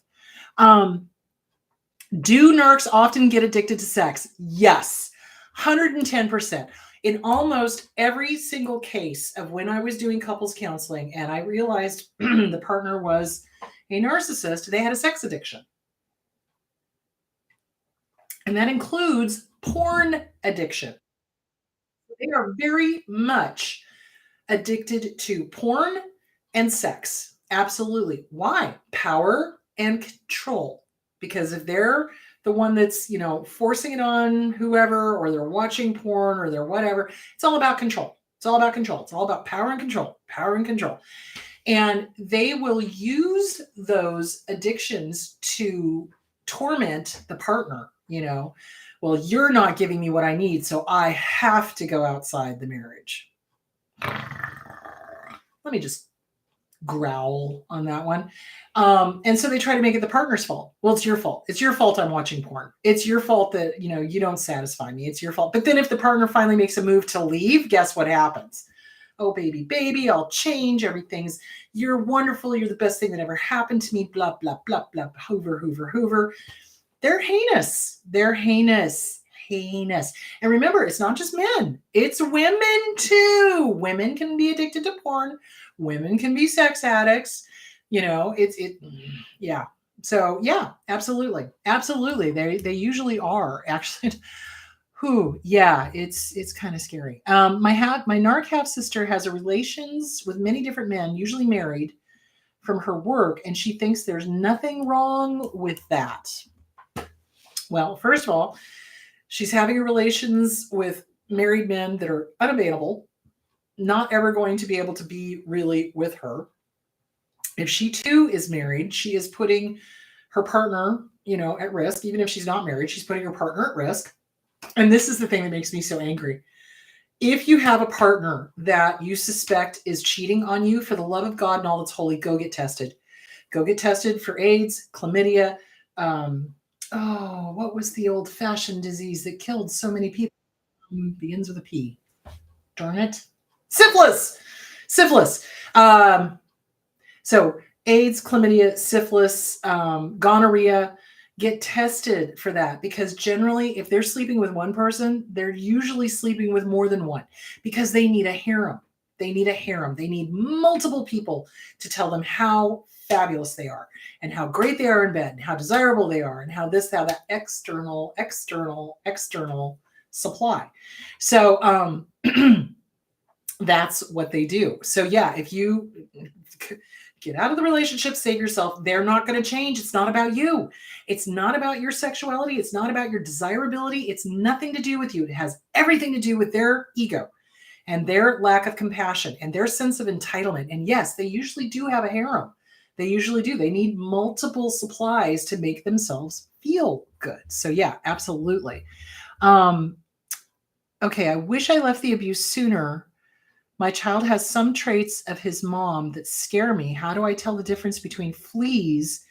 Do narcs often get addicted to sex? Yes, 110%. In almost every single case of when I was doing couples counseling and I realized the partner was a narcissist, they had a sex addiction. And that includes porn addiction. They are very much addicted to porn and sex. Absolutely. Why? Power and control. Because if they're the one that's, forcing it on whoever, or they're watching porn or they're whatever, it's all about control. It's all about control. It's all about power and control, power and control. And they will use those addictions to torment the partner, Well, you're not giving me what I need, so I have to go outside the marriage. Let me just growl on that one. And so they try to make it the partner's fault. Well, it's your fault. It's your fault I'm watching porn. It's your fault that, you don't satisfy me. It's your fault. But then if the partner finally makes a move to leave, guess what happens? Oh, baby, I'll change. You're wonderful. You're the best thing that ever happened to me. Blah, blah, blah, blah. Hoover. They're heinous. Heinous. And remember, it's not just men. It's women too. Women can be addicted to porn. Women can be sex addicts. Yeah. So yeah, absolutely. They usually are actually. It's kind of scary. My narc half sister has relations with many different men, usually married, from her work, and she thinks there's nothing wrong with that. Well, first of all, she's having relations with married men that are unavailable, not ever going to be able to be really with her. If she too is married, she is putting her partner, at risk. Even if she's not married, she's putting her partner at risk. And this is the thing that makes me so angry. If you have a partner that you suspect is cheating on you, for the love of God and all that's holy, go get tested. Go get tested for AIDS, chlamydia. What was the old-fashioned disease that killed so many people? Begins with a P. Darn it. Syphilis. So AIDS, chlamydia, syphilis, gonorrhea, get tested for that, because generally if they're sleeping with one person, they're usually sleeping with more than one, because they need a harem. They need multiple people to tell them how fabulous they are and how great they are in bed and how desirable they are and how that external supply. So that's what they do. So yeah, if you get out of the relationship, save yourself. They're not going to change. It's not about you. It's not about your sexuality. It's not about your desirability. It's nothing to do with you. It has everything to do with their ego and their lack of compassion and their sense of entitlement. And yes, they usually do have a harem. They usually do. They need multiple supplies to make themselves feel good. So yeah, absolutely. Okay, I wish I left the abuse sooner. My child has some traits of his mom that scare me. How do I tell the difference between fleas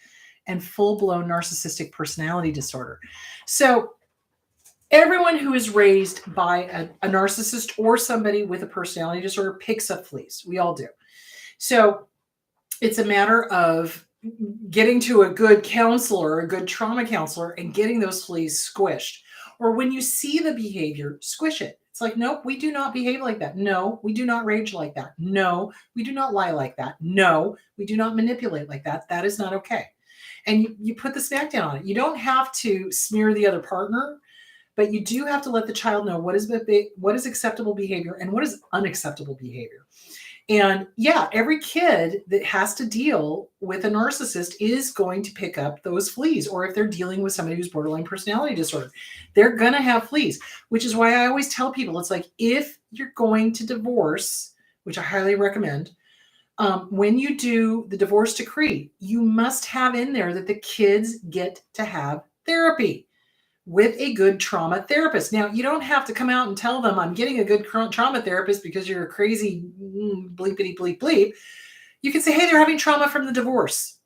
and full-blown narcissistic personality disorder? So everyone who is raised by a narcissist or somebody with a personality disorder picks up fleas. We all do. So it's a matter of getting to a good counselor, a good trauma counselor, and getting those fleas squished. Or when you see the behavior, squish it. It's like, nope, we do not behave like that. No, we do not rage like that. No, we do not lie like that. No, we do not manipulate like that. That is not okay. And you put the smack down on it. You don't have to smear the other partner, but you do have to let the child know what is acceptable behavior and what is unacceptable behavior. And yeah, every kid that has to deal with a narcissist is going to pick up those fleas. Or if they're dealing with somebody who's borderline personality disorder, they're going to have fleas, which is why I always tell people it's like, if you're going to divorce, which I highly recommend, when you do the divorce decree, you must have in there that the kids get to have therapy with a good trauma therapist. Now, you don't have to come out and tell them I'm getting a good trauma therapist because you're a crazy bleepity bleep bleep. You can say, hey, they're having trauma from the divorce.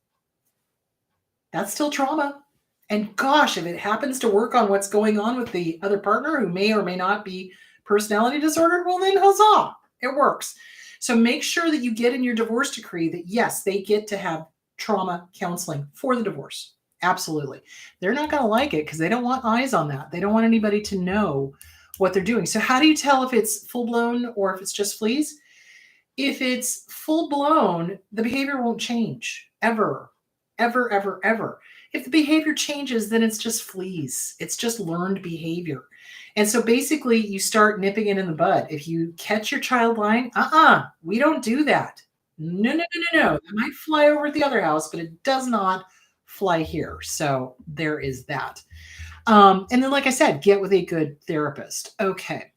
That's still trauma. And gosh, if it happens to work on what's going on with the other partner who may or may not be personality disordered, well, then huzzah, it works. So make sure that you get in your divorce decree that, yes, they get to have trauma counseling for the divorce. Absolutely. They're not going to like it because they don't want eyes on that. They don't want anybody to know what they're doing. So how do you tell if it's full blown or if it's just fleas? If it's full blown, the behavior won't change ever, ever, ever, ever. If the behavior changes, then it's just fleas. It's just learned behavior. And so basically you start nipping it in the bud. If you catch your child lying, we don't do that. No, no, no, no, no. It might fly over at the other house, but it does not fly here. So there is that. And then, like I said, get with a good therapist. Okay.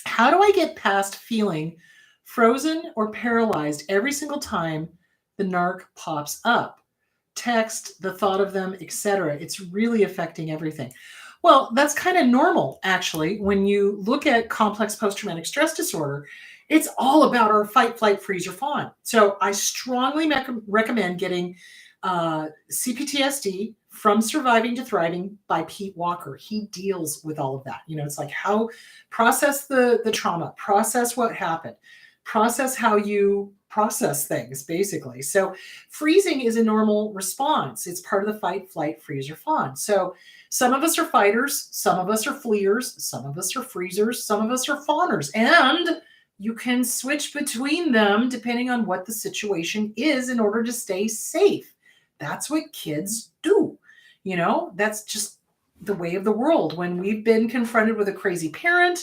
How do I get past feeling frozen or paralyzed every single time the narc pops up? Text, the thought of them, etc. It's really affecting everything. Well, that's kind of normal, actually. When you look at complex post-traumatic stress disorder, it's all about our fight, flight, freeze, or fawn. So I strongly recommend getting CPTSD, From Surviving to Thriving by Pete Walker. He deals with all of that. It's like how process the trauma, process what happened, process how you process things, basically. So freezing is a normal response. It's part of the fight, flight, freeze, or fawn. So some of us are fighters, some of us are fleers, some of us are freezers, some of us are fawners. And you can switch between them depending on what the situation is in order to stay safe. That's what kids do. That's just the way of the world. When we've been confronted with a crazy parent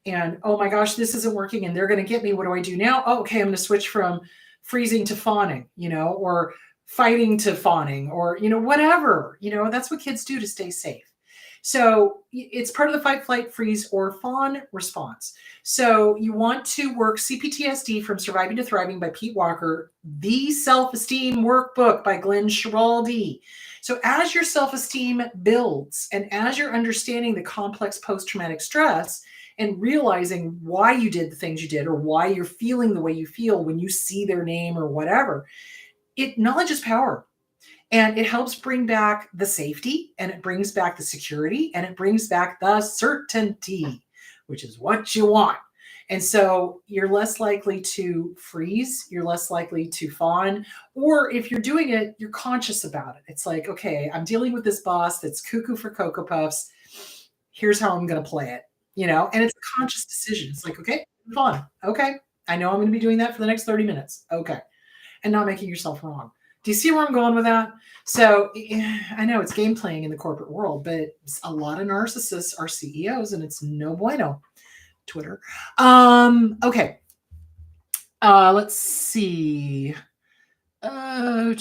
and, oh my gosh, this isn't working and they're going to get me. What do I do now? Oh, okay, I'm going to switch from freezing to fawning, or fighting to fawning or, whatever. That's what kids do to stay safe. So it's part of the fight, flight, freeze, or fawn response. So you want to work CPTSD, From Surviving to Thriving by Pete Walker, the Self-Esteem Workbook by Glenn Schiraldi. So as your self-esteem builds and as you're understanding the complex post-traumatic stress and realizing why you did the things you did or why you're feeling the way you feel when you see their name or whatever, knowledge is power. And it helps bring back the safety, and it brings back the security, and it brings back the certainty, which is what you want. And so you're less likely to freeze, you're less likely to fawn, or if you're doing it, you're conscious about it. It's like, okay, I'm dealing with this boss that's cuckoo for Cocoa Puffs. Here's how I'm going to play it, and it's a conscious decision. It's like, okay, fawn. Okay, I know I'm going to be doing that for the next 30 minutes. Okay. And not making yourself wrong. Do you see where I'm going with that? So I know it's game playing in the corporate world, but a lot of narcissists are CEOs and it's no bueno. Twitter. Okay. Let's see. Okay.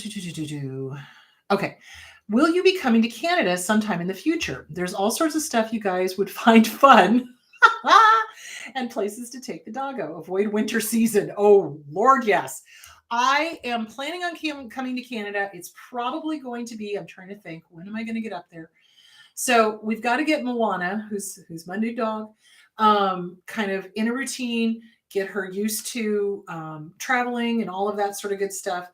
Will you be coming to Canada sometime in the future? There's all sorts of stuff you guys would find fun and places to take the doggo. Avoid winter season. Oh, Lord, yes. I am planning on coming to Canada. It's probably going to be, I'm trying to think, when am I going to get up there? So we've got to get Moana, who's my new dog, kind of in a routine, get her used to traveling and all of that sort of good stuff.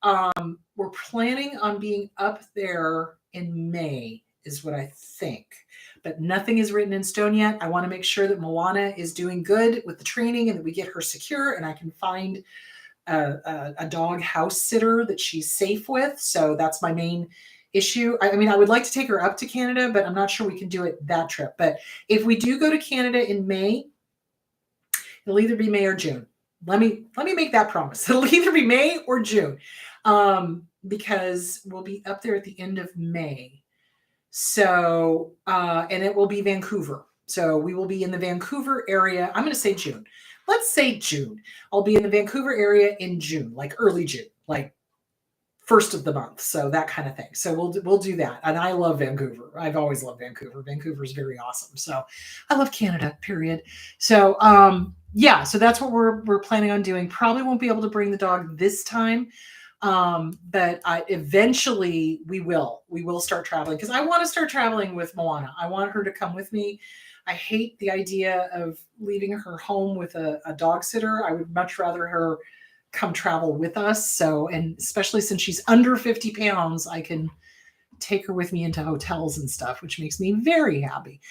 We're planning on being up there in May is what I think, but nothing is written in stone yet. I want to make sure that Moana is doing good with the training and that we get her secure and I can find a dog house sitter that she's safe with. So that's my main issue. I mean, I would like to take her up to Canada, but I'm not sure we can do it that trip. But if we do go to Canada in May, it'll either be May or June. Let me make that promise. It'll either be May or June, because we'll be up there at the end of May. So, and it will be Vancouver. So we will be in the Vancouver area. I'm going to say June. let's say June. I'll be in the Vancouver area in June, like early June, like first of the month. So that kind of thing. So we'll do that. And I love Vancouver. I've always loved Vancouver. Vancouver is very awesome. So I love Canada, period. So yeah, so that's what we're planning on doing. Probably won't be able to bring the dog this time. But eventually we will start traveling, because I want to start traveling with Moana. I want her to come with me. I hate the idea of leaving her home with a dog sitter. I would much rather her come travel with us. So, and especially since she's under 50 pounds, I can take her with me into hotels and stuff, which makes me very happy.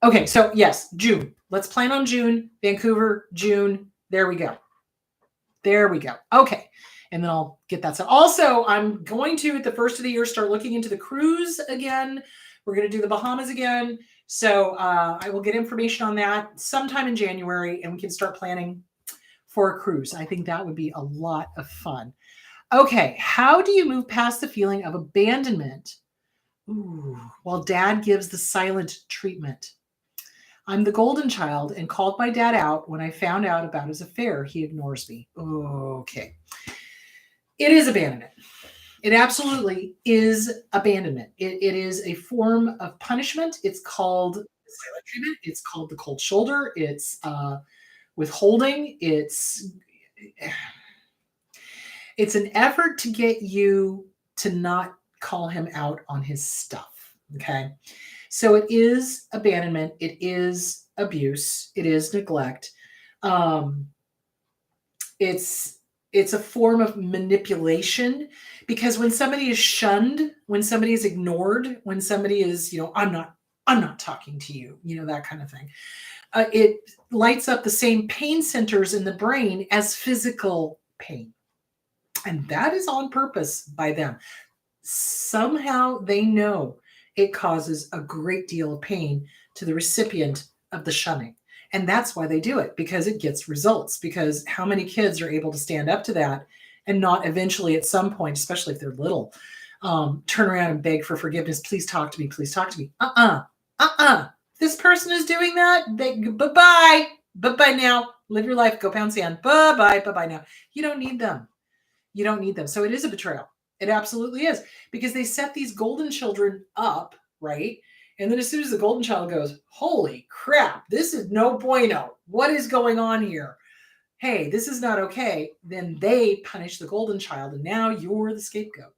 Okay. So yes, June, let's plan on June, Vancouver, June. There we go. There we go. Okay. And then I'll get that set. Also, I'm going to, at the first of the year, start looking into the cruise again. We're going to do the Bahamas again. So I will get information on that sometime in January, and we can start planning for a cruise. I think that would be a lot of fun. Okay, how do you move past the feeling of abandonment while dad gives the silent treatment? I'm the golden child and called my dad out when I found out about his affair. He ignores me. Okay. It is abandonment. It absolutely is abandonment. It is a form of punishment. It's called silent treatment. It's called the cold shoulder. It's withholding. It's an effort to get you to not call him out on his stuff. Okay. So it is abandonment. It is abuse. It is neglect. It's a form of manipulation, because when somebody is shunned, when somebody is ignored, when somebody is, I'm not talking to you, that kind of thing. It lights up the same pain centers in the brain as physical pain. And that is on purpose by them. Somehow they know it causes a great deal of pain to the recipient of the shunning. And that's why they do it, because it gets results. Because how many kids are able to stand up to that and not eventually at some point, especially if they're little, turn around and beg for forgiveness? Please talk to me. Please talk to me. This person is doing that. Bye-bye. Bye-bye now. Live your life. Go pound sand. Bye-bye. Bye-bye now. You don't need them. You don't need them. So it is a betrayal. It absolutely is, because they set these golden children up, right? And then as soon as the golden child goes, holy crap, this is no bueno. What is going on here? Hey, this is not okay. Then they punish the golden child, and now you're the scapegoat.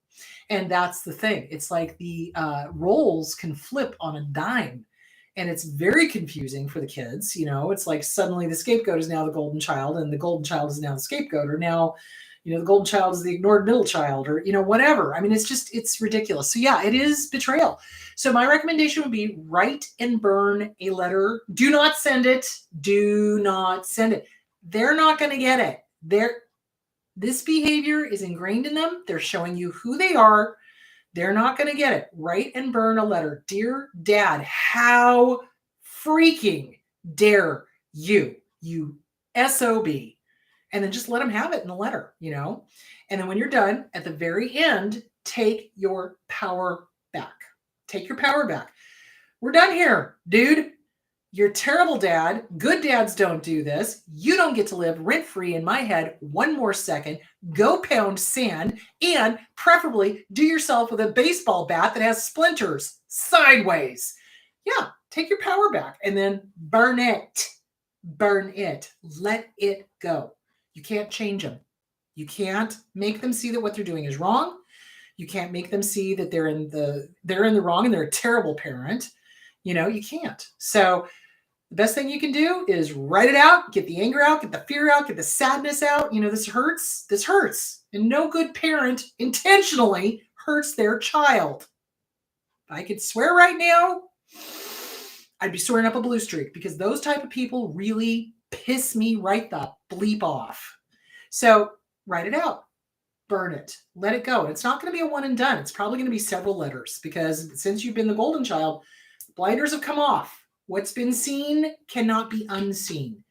And that's the thing. It's like the roles can flip on a dime, and it's very confusing for the kids. It's like suddenly the scapegoat is now the golden child, and the golden child is now the scapegoat, or now the golden child is the ignored middle child, or, whatever. I mean, it's ridiculous. So yeah, it is betrayal. So my recommendation would be write and burn a letter. Do not send it. Do not send it. They're not going to get it. This behavior is ingrained in them. They're showing you who they are. They're not going to get it. Write and burn a letter. Dear Dad, how freaking dare you, you SOB. And then just let them have it in the letter, And then when you're done, at the very end, take your power back. Take your power back. We're done here, dude. You're a terrible dad. Good dads don't do this. You don't get to live rent-free in my head one more second. Go pound sand, and preferably do yourself with a baseball bat that has splinters sideways. Yeah, take your power back and then burn it. Burn it. Let it go. You can't change them. You can't make them see that what they're doing is wrong. You can't make them see that they're in the wrong and they're a terrible parent. You can't. So the best thing you can do is write it out, get the anger out, get the fear out, get the sadness out. This hurts. This hurts. And no good parent intentionally hurts their child. If I could swear right now, I'd be swearing up a blue streak, because those type of people really piss me right the bleep off. So write it out, burn it, let it go. And it's not going to be a one and done. It's probably going to be several letters, because since you've been the golden child, blinders have come off. What's been seen cannot be unseen.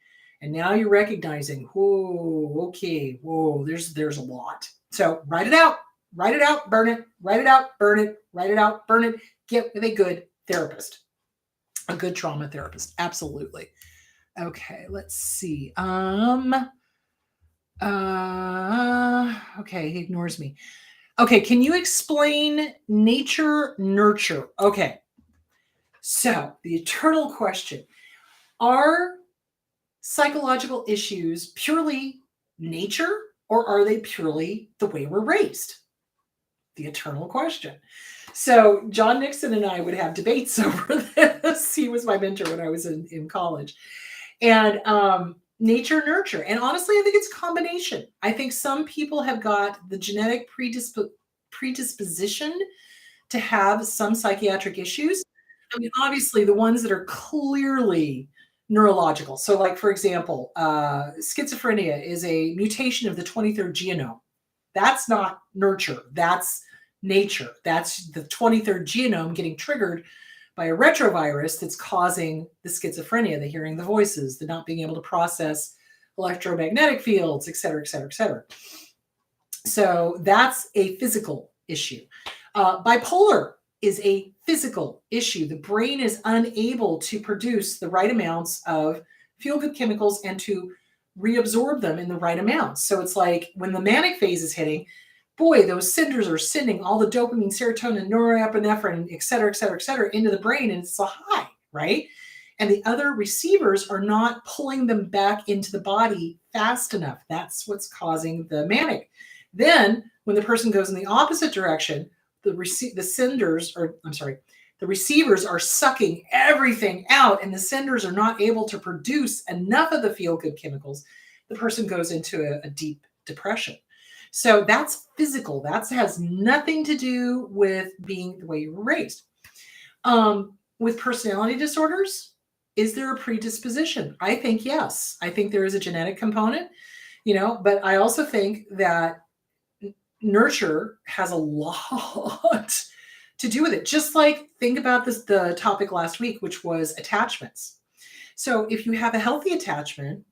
And now you're recognizing, whoa, okay, whoa, there's a lot. So write it out, burn it, write it out, burn it, write it out, burn it. Get with a good therapist, a good trauma therapist. Absolutely. Okay, let's see. Okay, he ignores me. Okay, can you explain nature nurture? Okay. So, the eternal question, are psychological issues purely nature or are they purely the way we're raised? The eternal question. So John Nixon and I would have debates over this. He was my mentor when I was in college. And nature, nurture. And honestly, I think it's a combination. I think some people have got the genetic predisposition to have some psychiatric issues. I mean, obviously, the ones that are clearly neurological. So, like, for example, schizophrenia is a mutation of the 23rd genome. That's not nurture. That's nature. That's the 23rd genome getting triggered by a retrovirus that's causing the schizophrenia, the hearing the voices, the not being able to process electromagnetic fields, et cetera, et cetera, et cetera. So that's a physical issue. Bipolar is a physical issue. The brain is unable to produce the right amounts of feel-good chemicals and to reabsorb them in the right amounts. So it's like when the manic phase is hitting, boy, those centers are sending all the dopamine, serotonin, norepinephrine, et cetera, into the brain, and it's a high, right? And the other receivers are not pulling them back into the body fast enough. That's what's causing the manic. Then when the person goes in the opposite direction, the receivers are sucking everything out, and the senders are not able to produce enough of the feel-good chemicals. The person goes into a deep depression. So that's physical. That has nothing to do with being the way you were raised. With personality disorders, is there a predisposition? I think yes. I think there is a genetic component, but I also think that nurture has a lot to do with it. Just like, think about the topic last week, which was attachments. So if you have a healthy attachment,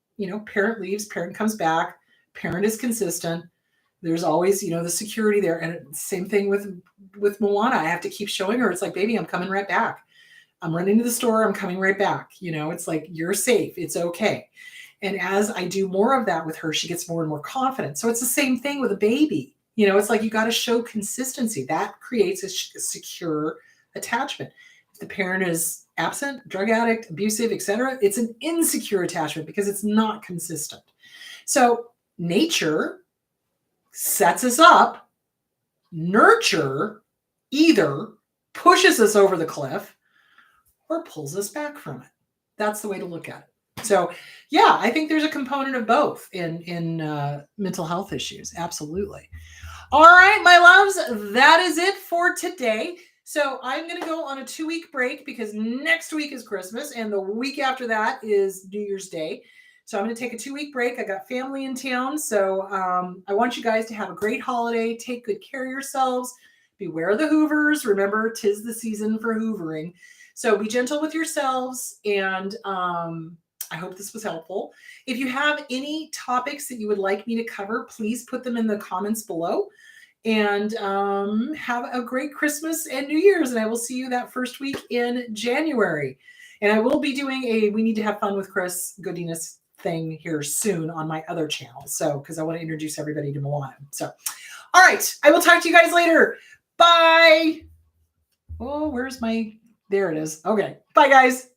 parent leaves, parent comes back, parent is consistent. There's always, the security there. And same thing with Moana. I have to keep showing her. It's like, baby, I'm coming right back. I'm running to the store. I'm coming right back. It's like, you're safe. It's okay. And as I do more of that with her, she gets more and more confident. So it's the same thing with a baby. It's like, you got to show consistency. That creates a secure attachment. If the parent is absent, drug addict, abusive, etc., it's an insecure attachment because it's not consistent. So nature sets us up. Nurture either pushes us over the cliff or pulls us back from it. That's the way to look at it. So yeah, I think there's a component of both in mental health issues. Absolutely. All right, my loves, that is it for today. So I'm going to go on a 2-week break because next week is Christmas and the week after that is New Year's Day. So I'm going to take a 2-week break. I got family in town. So I want you guys to have a great holiday. Take good care of yourselves. Beware of the Hoovers. Remember, 'tis the season for hoovering. So be gentle with yourselves. And I hope this was helpful. If you have any topics that you would like me to cover, please put them in the comments below. And have a great Christmas and New Year's. And I will see you that first week in January. And I will be doing a We Need to Have Fun with Chris Goodiness thing here soon on my other channel. So, because I want to introduce everybody to Moana. So, all right. I will talk to you guys later. Bye. Oh, there it is. Okay. Bye, guys.